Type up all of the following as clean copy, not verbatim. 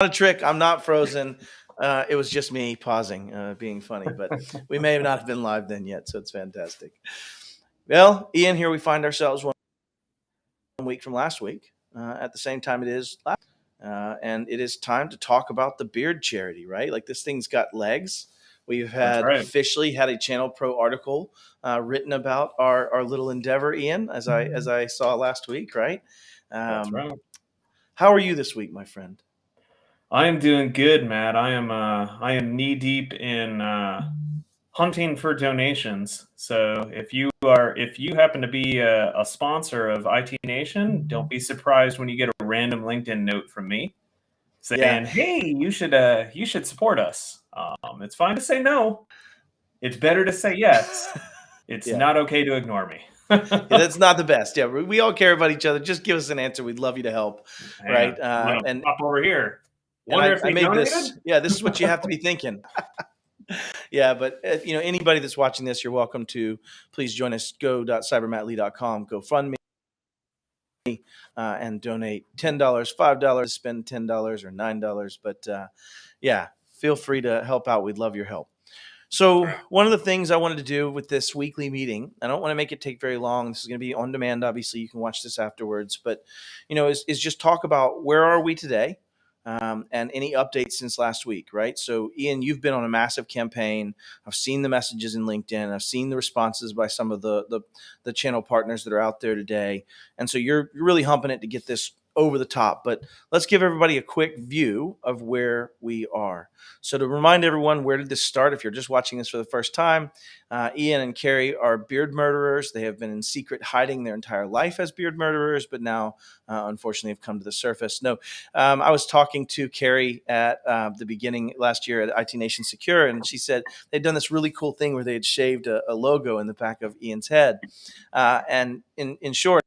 a trick. I'm not frozen. It was just me pausing, being funny, but we may have not have been live then yet, so it's fantastic. Well, Ian, here we find ourselves one week from last week. At the same time, it is last, and it is time to talk about the beard charity, right? Like this thing's got legs. We've That's had right. officially had a Channel Pro article written about our little endeavor, Ian, as I saw last week, right? That's Um, right. how are you this week, my friend? I am doing good, Matt. I am knee deep in hunting for donations. So if you happen to be a sponsor of IT Nation, don't be surprised when you get a random LinkedIn note from me Yeah, saying, "Hey, you should support us." It's fine to say no. It's better to say yes. It's yeah. not okay to ignore me. Yeah, that's not the best. Yeah, we all care about each other. Just give us an answer. We'd love you to help, Man, right? I'm gonna pop over here. And Wonder if I they made this. donated? Yeah, this is what you have to be thinking. Yeah, but anybody that's watching this, you're welcome to please join us. Go.cybermattlee.com. GoFundMe and donate $10, $5, spend $10 or $9. But yeah, feel free to help out. We'd love your help. So one of the things I wanted to do with this weekly meeting, I don't want to make it take very long. This is going to be on demand. Obviously, you can watch this afterwards, but is just talk about where are we today, and any updates since last week, right? So, Ian, you've been on a massive campaign. I've seen the messages in LinkedIn. I've seen the responses by some of the channel partners that are out there today, and so you're really humping it to get this over the top. But let's give everybody a quick view of where we are. So to remind everyone, where did this start? If you're just watching this for the first time, Ian and Carrie are beard murderers. They have been in secret hiding their entire life as beard murderers, but now, unfortunately, have come to the surface. No, I was talking to Carrie at the beginning last year at IT Nation Secure, and she said they'd done this really cool thing where they had shaved a logo in the back of Ian's head. And in short,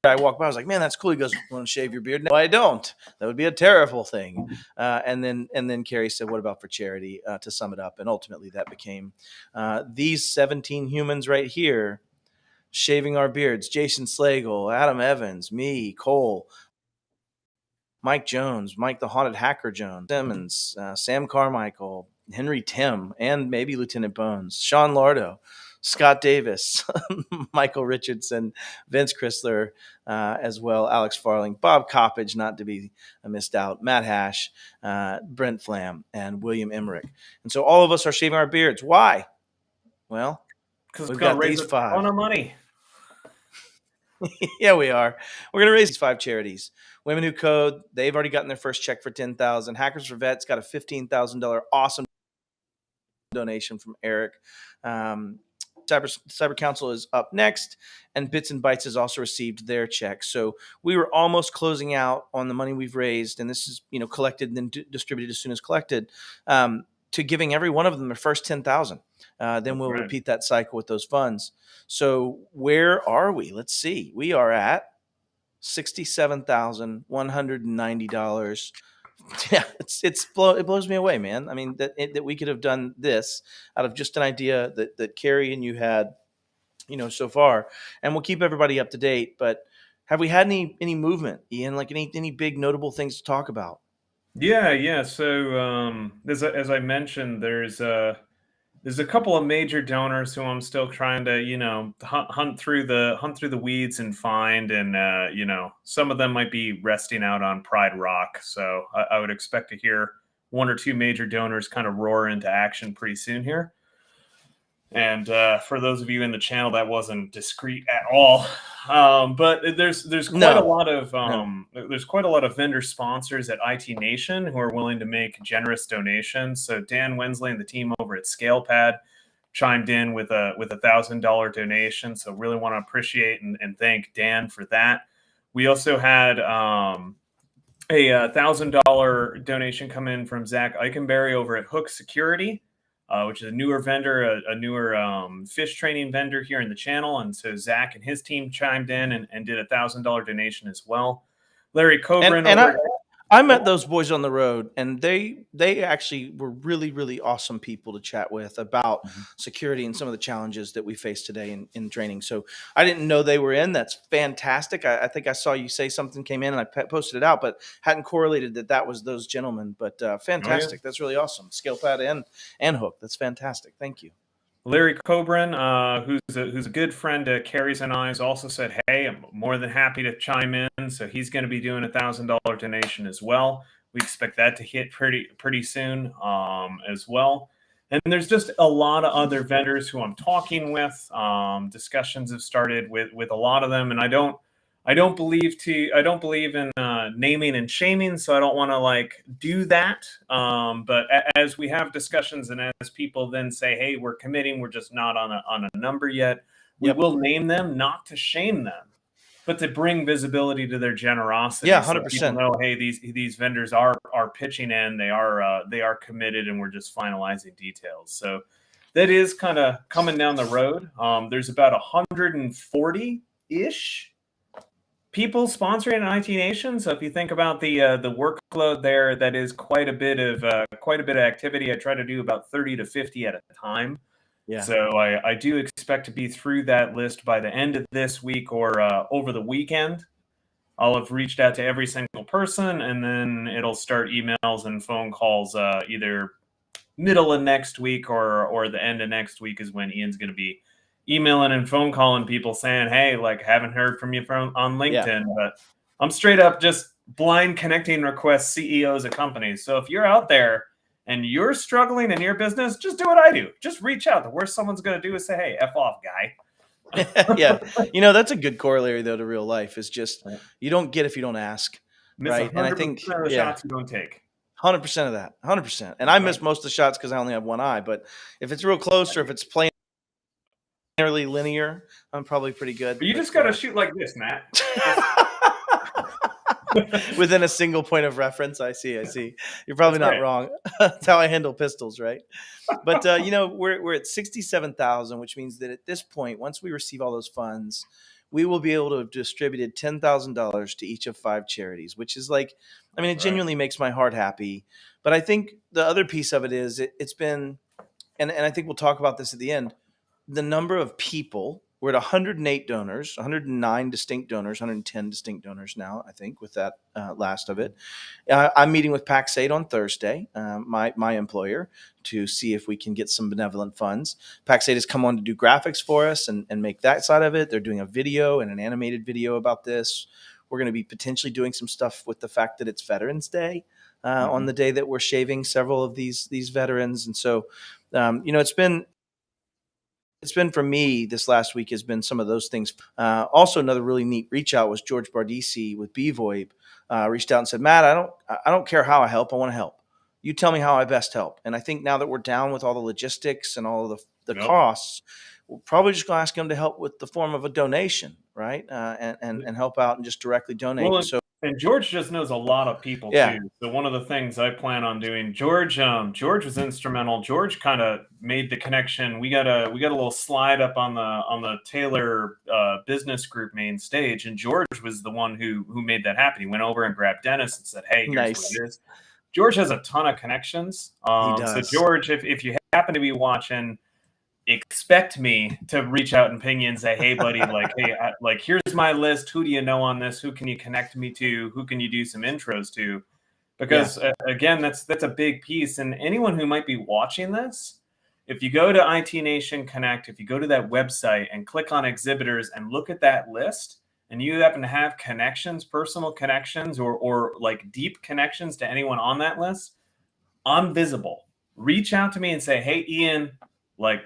I walked by. I was like, "Man, that's cool." He goes, "Want to shave your beard?" No, I don't. That would be a terrible thing. And then Carrie said, "What about for charity?" To sum it up, and ultimately that became these 17 humans right here shaving our beards: Jason Slagle, Adam Evans, me, Cole, Mike Jones, Mike the Haunted Hacker Jones, Simmons, Sam Carmichael, Henry Tim, and maybe Lieutenant Bones, Sean Lardo, Scott Davis, Michael Richardson, Vince Chrysler, as well, Alex Farling, Bob Coppage, not to be missed out, Matt Hash, Brent Flam, and William Emmerich. And so all of us are shaving our beards. Why? Well, Because it's we've gonna got raise these a ton five. of money. Yeah, we are. We're going to raise these five charities. Women Who Code, they've already gotten their first check for $10,000. Hackers for Vets got a $15,000 awesome donation from Eric. Um, Cyber Council is up next, and Bits and Bytes has also received their check. So we were almost closing out on the money we've raised, and this is collected and then distributed as soon as collected, to giving every one of them their first 10,000. Then That's we'll right. repeat that cycle with those funds. So where are we? Let's see. We are at $67,190. Yeah, it blows me away, man. I mean that we could have done this out of just an idea that Carrie and you had, so far, and we'll keep everybody up to date. But have we had any movement, Ian? Like any big notable things to talk about? Yeah, yeah. So, as I mentioned, there's a couple of major donors who I'm still trying to, hunt through the weeds and find, and some of them might be resting out on Pride Rock. So I would expect to hear one or two major donors kind of roar into action pretty soon here. And for those of you in the channel, that wasn't discreet at all. But there's quite a No, lot of no. vendor sponsors at IT Nation who are willing to make generous donations. So Dan Wensley and the team over at ScalePad chimed in with a $1,000 donation. So really want to appreciate and thank Dan for that. We also had a $1,000 donation come in from Zach Eikenberry over at Hook Security, which is a newer vendor, a newer fish training vendor here in the channel. And so Zach and his team chimed in and did a $1,000 donation as well. Larry And Cobran and over I at I met those boys on the road, and they actually were really, really awesome people to chat with about Mhm. security and some of the challenges that we face today in training. So I didn't know they were in. That's fantastic. I think I saw you say something came in, and I posted it out, but hadn't correlated that that was those gentlemen. But Oh yeah. fantastic. That's really awesome. Scale and hook. That's fantastic. Thank you. Larry Cobran, who's a good friend to Carrie's and I's, also said, "Hey, I'm more than happy to chime in." So he's going to be doing $1,000 donation as well. We expect that to hit pretty soon as well. And there's just a lot of other vendors who I'm talking with. Discussions have started with a lot of them, and I don't believe in naming and shaming, so I don't want to like do that. But as we have discussions and as people then say, "Hey, we're committing, we're just not on a number yet," we Yep. will name them, not to shame them, but to bring visibility to their Yeah. generosity, so people 100%. know, hey, these vendors are pitching in, they are committed, and we're just finalizing details. So that is kind of coming down the road. There's about 140 ish people sponsoring an IT Nation. So if you think about the workload there, that is quite a bit of activity. I try to do about 30 to 50 at a time. Yeah. So I do expect to be through that list by the end of this week or over the weekend. I'll have reached out to every single person, and then it'll start emails and phone calls either middle of next week or the end of next week is when Ian's going to be emailing and phone calling people saying, "Hey, like haven't heard from you from on Yeah. LinkedIn." But I'm straight up just blind connecting requests CEOs of companies. So if you're out there and you're struggling in your business, just do what I do. Just reach out. The worst someone's going to do is say, "Hey, F off, guy." Yeah. That's a good corollary though to real life is just you don't get if you don't ask. Miss Right. And I 100% think, of the yeah, shots you don't take. 100% of that. 100%. And I That's right. miss most of the shots because I only have one eye. But if it's real close or if it's plainly linear, I'm probably pretty good. But you But just got to shoot like this, Matt. within a single point of reference, I see. I see. You're probably That's not right. wrong. That's how I handle pistols, right? But we're at 67,000, which means that at this point, once we receive all those funds, we will be able to have distributed $10,000 to each of 5 charities, which is like, I mean, That's it right. genuinely makes my heart happy. But I think the other piece of it is it's been, and I think we'll talk about this at the end, the number of people. We're at 108 donors, 109 distinct donors, 110 distinct donors now, I think, with that last of it. I'm meeting with Pax8 on Thursday, my employer, to see if we can get some benevolent funds. Pax8 has come on to do graphics for us and make that side of it. They're doing a video and an animated video about this. We're going to be potentially doing some stuff with the fact that it's Veterans Day on Mhm. the day that we're shaving several of these veterans, and so it's been for me this last week has been some of those things. Also, another really neat reach out was George Bardisi with BVoIP reached out and said, "Matt, I don't care how I help. I want to help. You tell me how I best help." And I think now that we're down with all the logistics and all of the Yep. costs, we're probably just going to ask him to help with the form of a donation, right? And help out and just directly donate. Well, So and George just knows a lot of people yeah, too. So one of the things I plan on doing, George was instrumental. George kind of made the connection. We got a little slide up on the Taylor business group main stage, and George was the one who made that happen. He went over and grabbed Dennis and said, "Hey, here's what nice. it is." George has a ton of connections. He So does. George, if you happen to be watching, expect me to reach out and ping you and say, "Hey, buddy, like, hey, like, here's my list. Who do you know on this? Who can you connect me to? Who can you do some intros to?" Yeah, Because again, that's a big piece. And anyone who might be watching this, if you go to IT Nation Connect, if you go to that website and click on exhibitors and look at that list, and you happen to have connections, personal connections, or like deep connections to anyone on that list, I'm visible. Reach out to me and say, "Hey, Ian, like,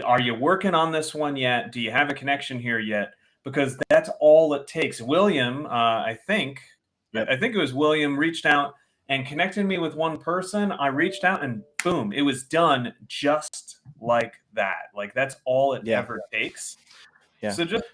are you working on this one yet? Do you have a connection here yet?" Because that's all it takes. William, yep, I think it was William reached out and connected me with one person. I reached out and boom, it was done just like that. Like that's all it yeah, ever takes. yeah. So just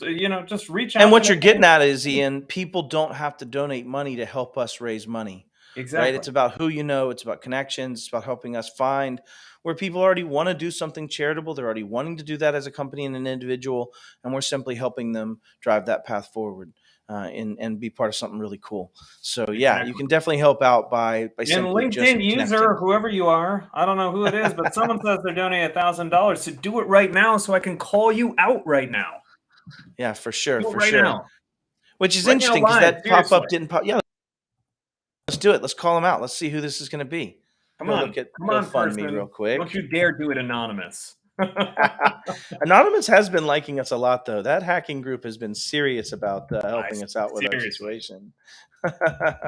just reach And out to what them. you're getting at is, Ian, people don't have to donate money to help us raise money, right? Exactly. It's about who you know, it's about connections, it's about helping us find where people already want to do something charitable. They're already wanting to do that as a company and an individual, and we're simply helping them drive that path forward. and be part of something really cool. So yeah, you can definitely help out by And simply just LinkedIn user, connecting. whoever you are, I don't know who it is, but someone says they're donating $1,000. So do it right now, so I can call you out right now. Yeah, for sure, Do it for right sure. now. Which is Right now, interesting because live. that pop Seriously. up didn't pop. Yeah, let's do it. Let's call them out. Let's see who this is going to be. Come Go on, look at come on, GoFundMe person. real quick. Don't you dare do it anonymous. Anonymous has been liking us a lot, though. That hacking group has been serious about helping us out with our Seriously. situation.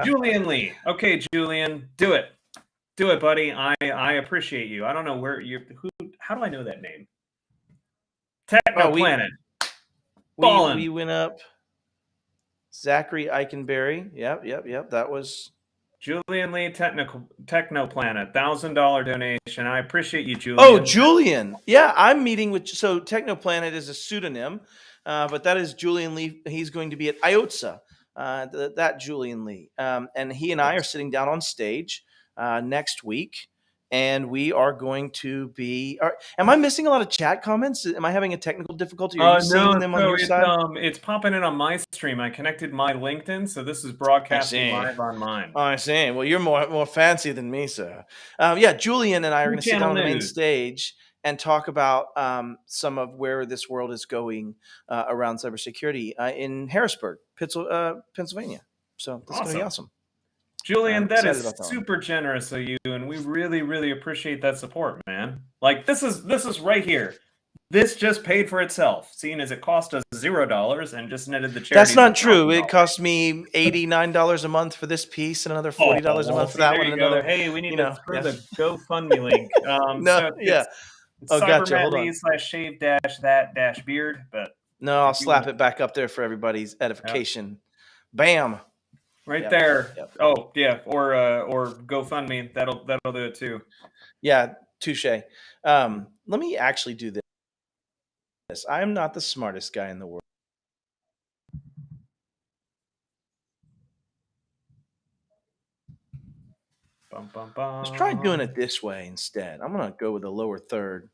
Julian Lee. Okay, Julian, do it. Do it, buddy. I appreciate you. I don't know where you. Who? How do I know that name? Technoplanet. We went up. Zachary Eikenberry. Yep. That was Julian Lee, Technoplanet, $1,000 donation. I appreciate you, Julian. Oh, Julian. Yeah, I'm meeting with. So Technoplanet is a pseudonym, but that is Julian Lee. He's going to be at IOTSA. That Julian Lee, and he and I are sitting down on stage next week, and we are going to be. Am I missing a lot of chat comments? Am I having a technical difficulty? Are you seeing them on your side? It's popping in on my stream. I connected my LinkedIn, so this is broadcasting live on mine. Oh, I see. Well, you're more fancy than me, sir. Yeah, Julian and I are going to sit down on the main stage and talk about some of where this world is going around cybersecurity in Harrisburg, Pennsylvania. So that's going to be awesome. Julian, that is super generous of you, and we really, really appreciate that support, man. Like this is right here. This just paid for itself, seeing as it cost us $0 and just netted the charity. That's not true. It cost me $89 a month for this piece and another $40 a month for that one. And another. Hey, we need to throw the GoFundMe link. It's gotcha. Hold on. cybermanly/shave-that-beard, but no, I'll slap it back up there for everybody's edification. Yep. Bam. Right there. Yep. Oh yeah, or GoFundMe. That'll do it too. Yeah, touche. Let me actually do this. I am not the smartest guy in the world. Let's try doing it this way instead. I'm gonna go with the lower third.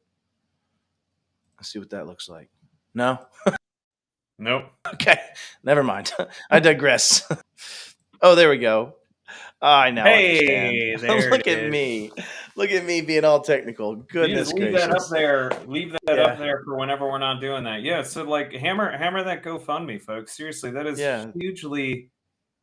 Let's see what that looks like. No. Nope. Okay, never mind. I digress. Oh, there we go. I now understand. Look at me. Look at me being all technical. Goodness gracious. Leave that up there. Leave that up there for whenever we're not doing that. Yeah. So like hammer that GoFundMe, folks. Seriously, that is hugely.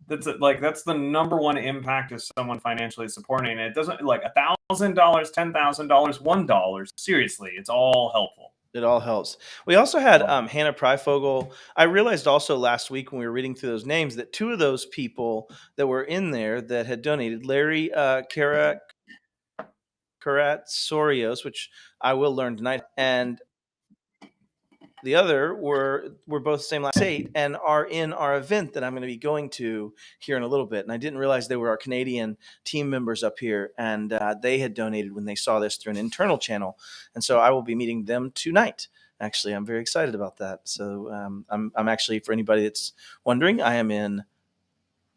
That's the number one impact of someone financially supporting it. It doesn't like $1,000, $10,000, $1. Seriously, it's all helpful. It all helps. We also had Hannah Pryfogel. I realized also last week when we were reading through those names that two of those people that were in there that had donated, Larry Karatsorios, which I will learn tonight, and the other were both the same last date and are in our event that I'm going to be going to here in a little bit. And I didn't realize they were our Canadian team members up here, and they had donated when they saw this through an internal channel. And so I will be meeting them tonight. Actually, I'm very excited about that. So I'm actually, for anybody that's wondering, I am in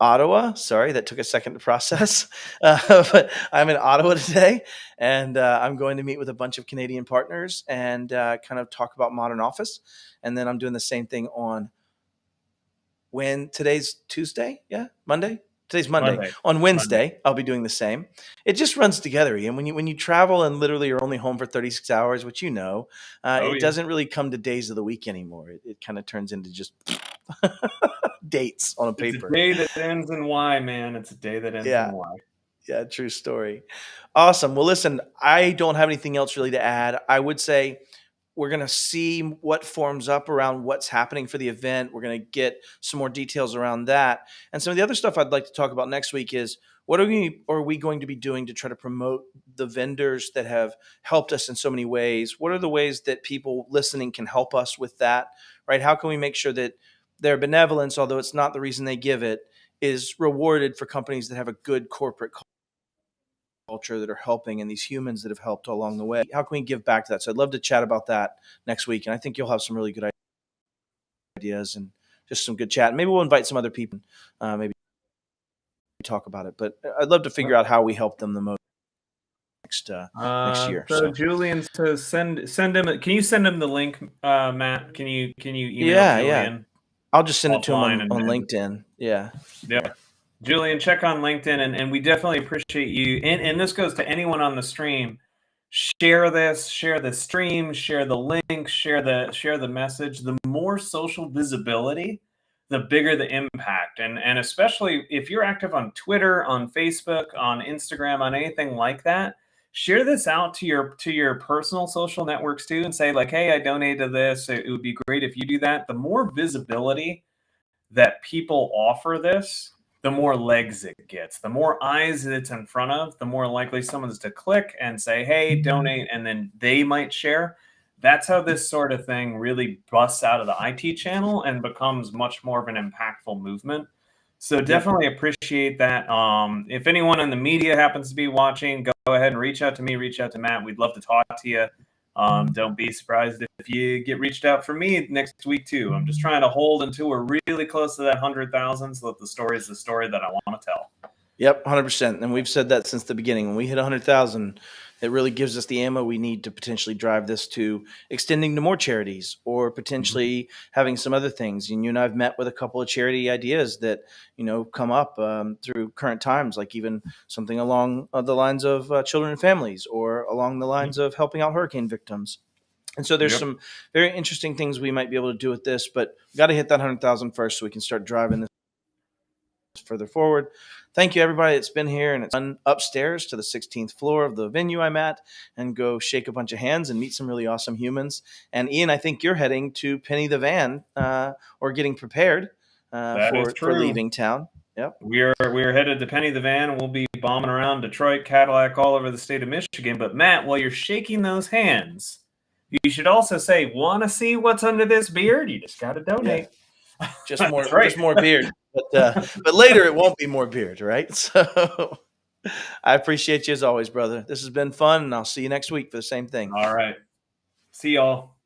Ottawa. Sorry, that took a second to process. But I'm in Ottawa today, and I'm going to meet with a bunch of Canadian partners and kind of talk about Modern Office. And then I'm doing the same thing on today's Tuesday? Yeah, Monday? Today's Monday. On Wednesday, I'll be doing the same. It just runs together. And when you travel and literally you're only home for 36 hours, which it doesn't really come to days of the week anymore. It kind of turns into just dates on a paper. It's a day that ends in Y, man. It's a day that ends in Y. Yeah, true story. Awesome. Well, listen, I don't have anything else really to add. I would say we're going to see what forms up around what's happening for the event. We're going to get some more details around that. And some of the other stuff I'd like to talk about next week is what are we going to be doing to try to promote the vendors that have helped us in so many ways? What are the ways that people listening can help us with that, right? How can we make sure that their benevolence, although it's not the reason they give it, is rewarded for companies that have a good corporate culture that are helping and these humans that have helped along the way? How can we give back to that? So I'd love to chat about that next week. And I think you'll have some really good ideas and just some good chat. Maybe we'll invite some other people, maybe talk about it. But I'd love to figure out how we help them the most next year. So Julian, send him. Can you send him the link, Matt? Can you email Julian? I'll just send it to him offline, on and LinkedIn. Yeah. yeah. Julian, check on LinkedIn, and we definitely appreciate you. And this goes to anyone on the stream. Share this, share the stream, share the link, share the message. The more social visibility, the bigger the impact. And especially if you're active on Twitter, on Facebook, on Instagram, on anything like that, share this out to your personal social networks too, and say like, hey, I donated to this. It would be great if you do that. The more visibility that people offer this, the more legs it gets. The more eyes it's in front of, the more likely someone's to click and say, hey, donate, and then they might share. That's how this sort of thing really busts out of the IT channel and becomes much more of an impactful movement. So definitely appreciate that. If anyone in the media happens to be watching, go ahead and reach out to me, reach out to Matt. We'd love to talk to you. Don't be surprised if you get reached out from me next week too. I'm just trying to hold until we're really close to that 100,000 so that the story is the story that I want to tell. Yep, 100%. And we've said that since the beginning. When we hit 100,000, it really gives us the ammo we need to potentially drive this to extending to more charities or potentially having some other things. And you and I have met with a couple of charity ideas that, come up through current times, like even something along the lines of children and families or along the lines of helping out hurricane victims. And so there's Yep. some very interesting things we might be able to do with this, but we got to hit that 100,000 first so we can start driving this further forward. Thank you, everybody that's been here, and it's run upstairs to the 16th floor of the venue I'm at and go shake a bunch of hands and meet some really awesome humans. And Ian, I think you're heading to Penny the Van or getting prepared That is for true. leaving town. Yep. We're headed to Penny the Van. We'll be bombing around Detroit, Cadillac, all over the state of Michigan. But Matt, while you're shaking those hands, you should also say, "Want to see what's under this beard? You just got to donate." Yeah. Just more, That's right. just more beard. But later it won't be more beard, right? So I appreciate you as always, brother. This has been fun, and I'll see you next week for the same thing. All right. See y'all.